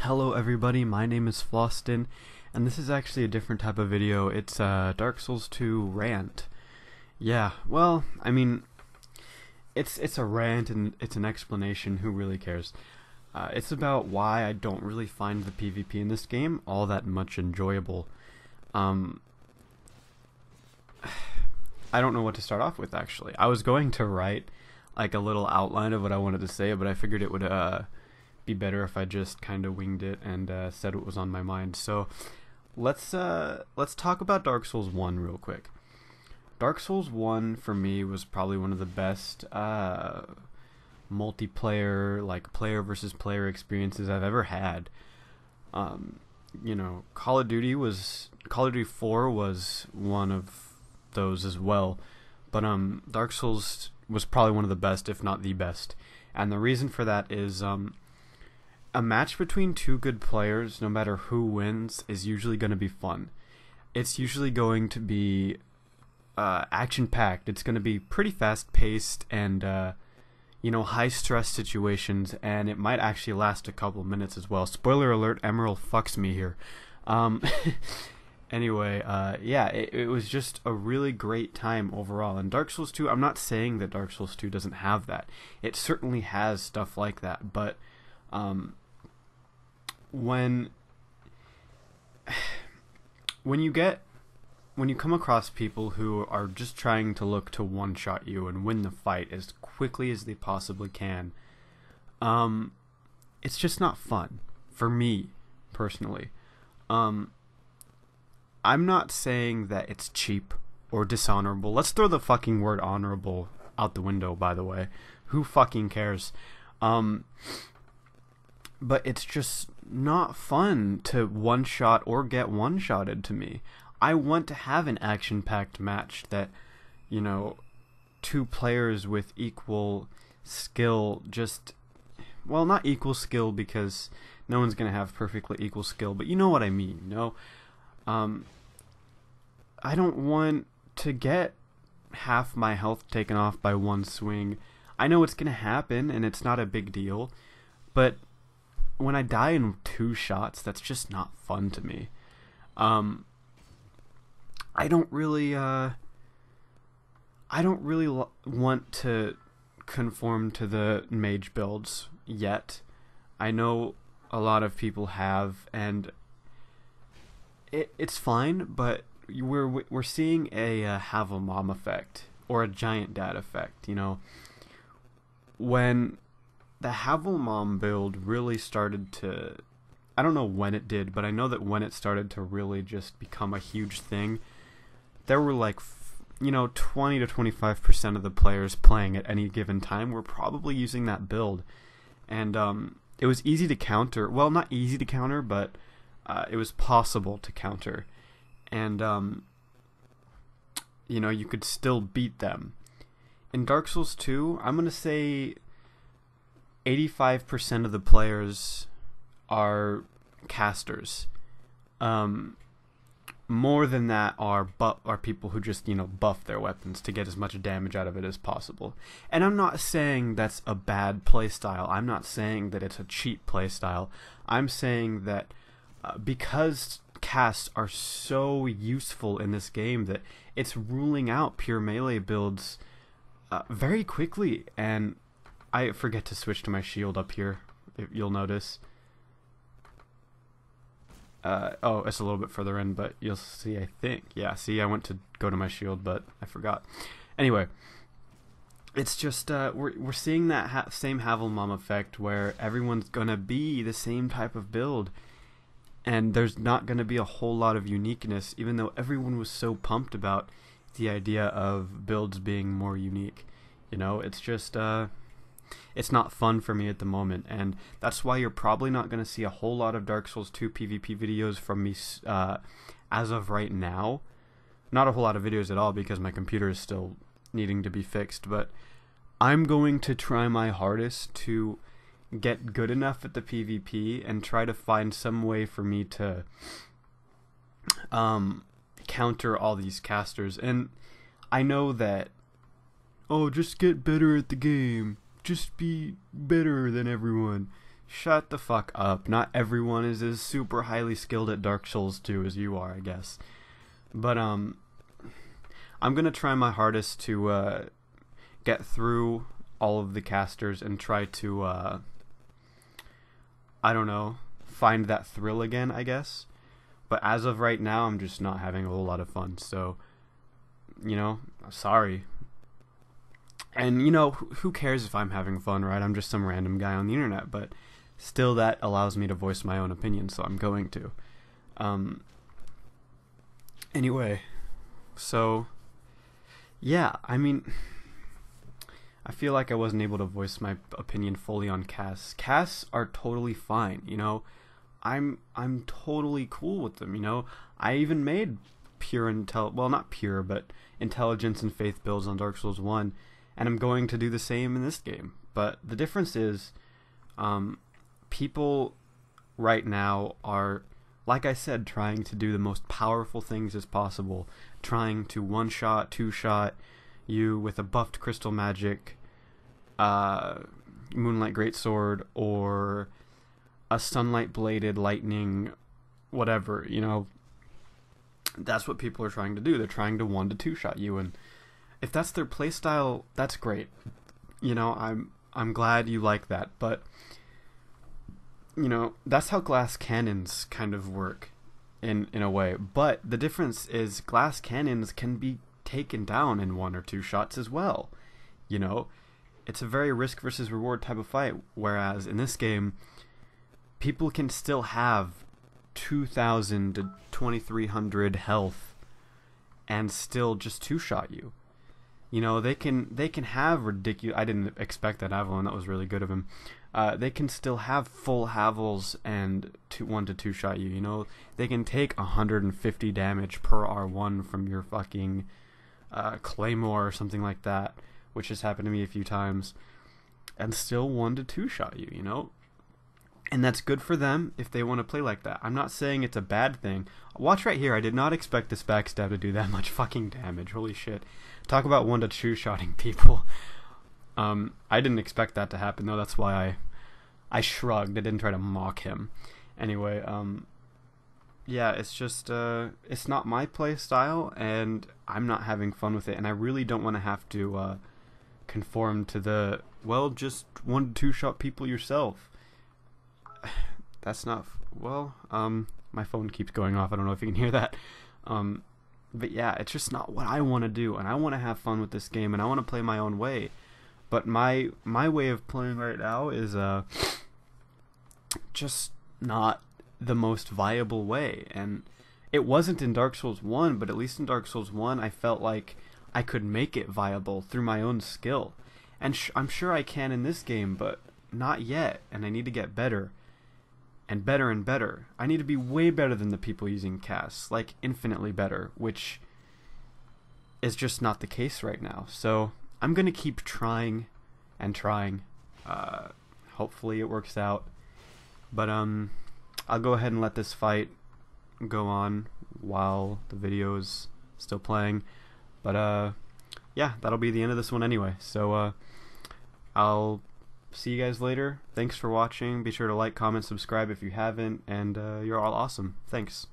Hello everybody, my name is Floston, and this is actually a different type of video. It's Dark Souls 2 rant. Yeah, well, I mean, it's a rant and it's an explanation, who really cares? It's about why I don't really find the PvP in this game all that much enjoyable. I don't know what to start off with, actually. I was going to write like a little outline of what I wanted to say, but I figured it would be better if I just kind of winged it and said what was on my mind. So let's talk about Dark Souls 1 real quick. Dark Souls 1 for me was probably one of the best multiplayer, like player versus player experiences I've ever had. You know, Call of Duty 4 was one of those as well, but Dark Souls was probably one of the best, if not the best. And the reason for that is a match between two good players, no matter who wins, is usually going to be fun. It's usually going to be action-packed. It's going to be pretty fast-paced and, you know, high-stress situations, and it might actually last a couple minutes as well. Spoiler alert, Emerald fucks me here. Anyway, yeah, it was just a really great time overall. And Dark Souls 2, I'm not saying that Dark Souls 2 doesn't have that. It certainly has stuff like that, but when you come across people who are just trying to look to one-shot you and win the fight as quickly as they possibly can, it's just not fun for me personally. I'm not saying that it's cheap or dishonorable. Let's throw the fucking word honorable out the window, by the way. Who fucking cares? But it's just not fun to one-shot or get one-shotted to me. I want to have an action-packed match that, you know, two players with equal skill just... Well, not equal skill because no one's going to have perfectly equal skill, but you know what I mean, you know? I don't want to get half my health taken off by one swing. I know it's going to happen, and it's not a big deal, but when I die in 2 shots, that's just not fun to me. I don't really want to conform to the mage builds yet. I know a lot of people have, and it's fine, but we're seeing a have a mom effect or a giant dad effect. You know, when the Havelmom build really started to, I don't know when it did, but I know that when it started to really just become a huge thing, there were like, you know, 20 to 25% of the players playing at any given time were probably using that build. And it was easy to counter. Well, not easy to counter, but it was possible to counter. And, you know, you could still beat them. In Dark Souls 2, I'm going to say 85% of the players are casters. More than that are people who just, you know, buff their weapons to get as much damage out of it as possible. And I'm not saying that's a bad playstyle. I'm not saying that it's a cheap playstyle. I'm saying that because casts are so useful in this game that it's ruling out pure melee builds very quickly. And I forget to switch to my shield up here, if you'll notice. Oh, it's a little bit further in, but you'll see, I think. Yeah, see, I went to go to my shield, but I forgot. Anyway, it's just, we're seeing that same Havelmom effect where everyone's gonna be the same type of build, and there's not gonna be a whole lot of uniqueness, even though everyone was so pumped about the idea of builds being more unique. You know, it's just, it's not fun for me at the moment, and that's why you're probably not going to see a whole lot of Dark Souls 2 PvP videos from me as of right now. Not a whole lot of videos at all because my computer is still needing to be fixed, but I'm going to try my hardest to get good enough at the PvP and try to find some way for me to counter all these casters. And I know that, oh, just get better at the game. Just be better than everyone. Shut the fuck up. Not everyone is as super highly skilled at Dark Souls 2 as you are, I guess. But I'm gonna try my hardest to get through all of the casters and try to I don't know, find that thrill again, I guess. But as of right now, I'm just not having a whole lot of fun. So, you know, sorry. And, you know, who cares if I'm having fun, right? I'm just some random guy on the internet. But still, that allows me to voice my own opinion, so I'm going to. Anyway, so, yeah, I mean, I feel like I wasn't able to voice my opinion fully on casts. Casts are totally fine, you know. I'm totally cool with them, you know. I even made well, not pure, but intelligence and faith builds on Dark Souls 1, and I'm going to do the same in this game. But the difference is, people right now are, like I said, trying to do the most powerful things as possible, trying to one-shot, two-shot you with a buffed crystal magic, Moonlight Greatsword, or a sunlight bladed lightning, whatever, you know. That's what people are trying to do. They're trying to 1 to 2 shot you, and if that's their playstyle, that's great. You know, I'm glad you like that, but you know, that's how glass cannons kind of work in a way. But the difference is glass cannons can be taken down in 1 or 2 shots as well. You know, it's a very risk versus reward type of fight, whereas in this game, people can still have 2,000 to 2,300 health and still just 2-shot you. You know, they can have ridiculous. I didn't expect that Avalon. That was really good of him. They can still have full Havels and 1 to 2-shot you. You know, they can take 150 damage per R1 from your fucking Claymore or something like that, which has happened to me a few times, and still 1 to 2-shot you. You know. And that's good for them if they want to play like that. I'm not saying it's a bad thing. Watch right here. I did not expect this backstab to do that much fucking damage. Holy shit. Talk about 1 to 2-shotting people. I didn't expect that to happen, though. That's why I shrugged. I didn't try to mock him. Anyway, yeah, it's just, it's not my play style, and I'm not having fun with it. And I really don't want to have to conform to the, well, just 1 to 2-shot people yourself. That's not, well, my phone keeps going off. I don't know if you can hear that. But yeah, it's just not what I want to do, and I want to have fun with this game, and I want to play my own way. But my way of playing right now is just not the most viable way. And it wasn't in Dark Souls 1, but at least in Dark Souls 1, I felt like I could make it viable through my own skill. And I'm sure I can in this game, but not yet, and I need to get better. And better and better. I need to be way better than the people using casts, like infinitely better, which is just not the case right now. So I'm gonna keep trying and trying. Hopefully it works out. But I'll go ahead and let this fight go on while the video is still playing. But yeah, that'll be the end of this one anyway. So I'll see you guys later. Thanks for watching. Be sure to like, comment, subscribe if you haven't, and you're all awesome. Thanks.